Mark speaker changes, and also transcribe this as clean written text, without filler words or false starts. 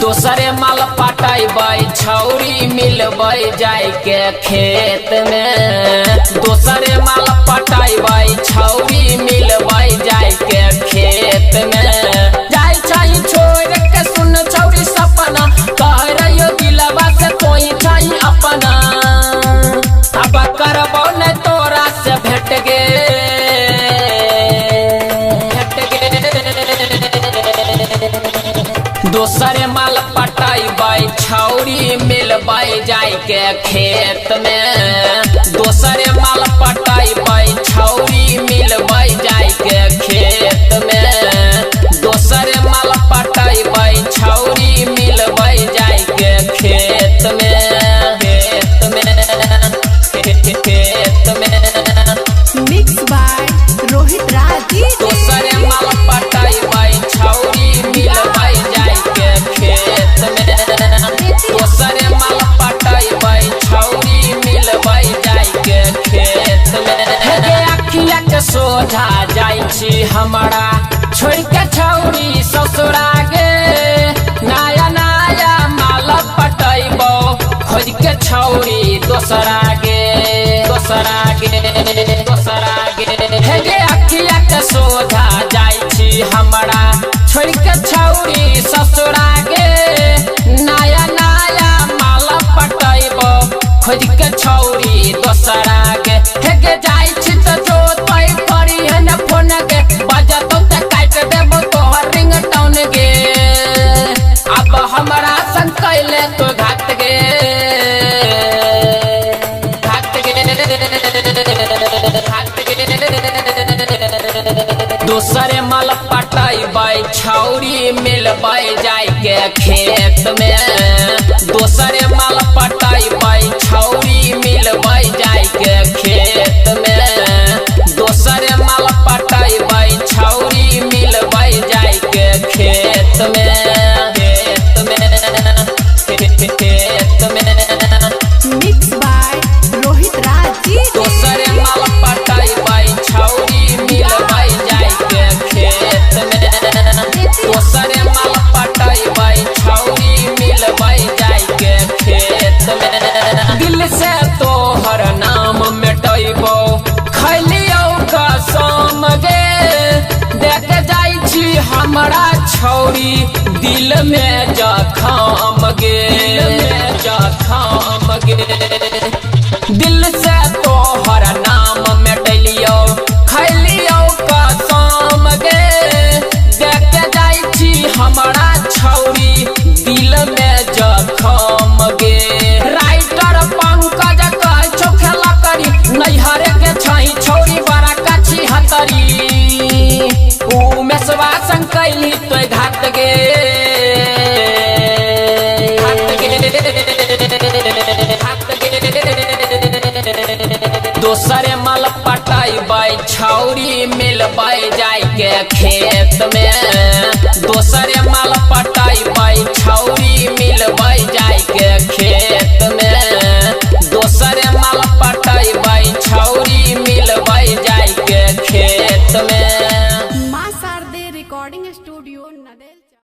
Speaker 1: दोसरे माल पटाइबै छौरी मिलबै जाय के खेत में। दोसरे माल पटाइबै छौरी मिलबै जाय के खेत में। जाय छई छोड़ के सुन छौरी सपना कह रहियो दिलवा से कोई छई अपना। अब करबो न तोरा से भेट गे दोसरे माल पटाइबै छौरी मिलबै जाय के खेत में। दोसरे माल पटाइबै छौरी मिलबै जाय के खेत में। दोसरे माल पटाइबै छौरी मिलबै जाय के खेत में। खेत में
Speaker 2: मिक्स बाय रोहित राज।
Speaker 1: दोसरे माल पटाइबै छौरी मिलबै जाय के खेत में। दोसरे माल पटाइबै छौरी मिलबै जाय के खेत में। हे अखिया के सोझा जाय छी हमरा छोड़ के छौरी ससुरा गे। नया नया माल पटाइबो खोज के छौरी दोसरा गे दोसरा गे। हे अखिया के सोझा जाय छी हमरा छोड़ के छौरी ससुरा गे। नया नया माल पटाइबो खोज के छौरी दोसरा गे। हे जाय छी त जोत पाई पड़ी है न फोन के बजतो त काट देबो तोहर रिंगटोन गे। अब हमरा संग कैले तो घाट गे दोसरे माल पटाइबै छौरी मिलबै जाय के खेत में। दोसरे माल पटाइबै छौरी मिलबै जाय के खेत में। दोसरे माल पटाइबै छौरी मिलबै जाय के खेत में। खेत में
Speaker 2: मिक्स बाय रोहित राज।
Speaker 1: दोसरे माल पटाइबै छौरी मिलबै जाय के खेत में। दोसरे माल पटाइबै छौरी मिलबै जाय के खेत में। दिल से तोहर नाम मिटैबो खैलियौ कसम गे। देख जाय छी हमरा छौरी दिल में जखम गे दिल से तोहर नाम मिटलियौ खैलियौ कसम गे। देख जाय छी हमरा छौरी दिल में जखम गे। राइटर पंकज कह छौ खेला करी नैहर के छई छौरी बड़ा काछी हतरी। उमेशवा संग कैली तो घाट गे दोसरे माल पटाइबै छौरी मिलबै जाय के खेत में।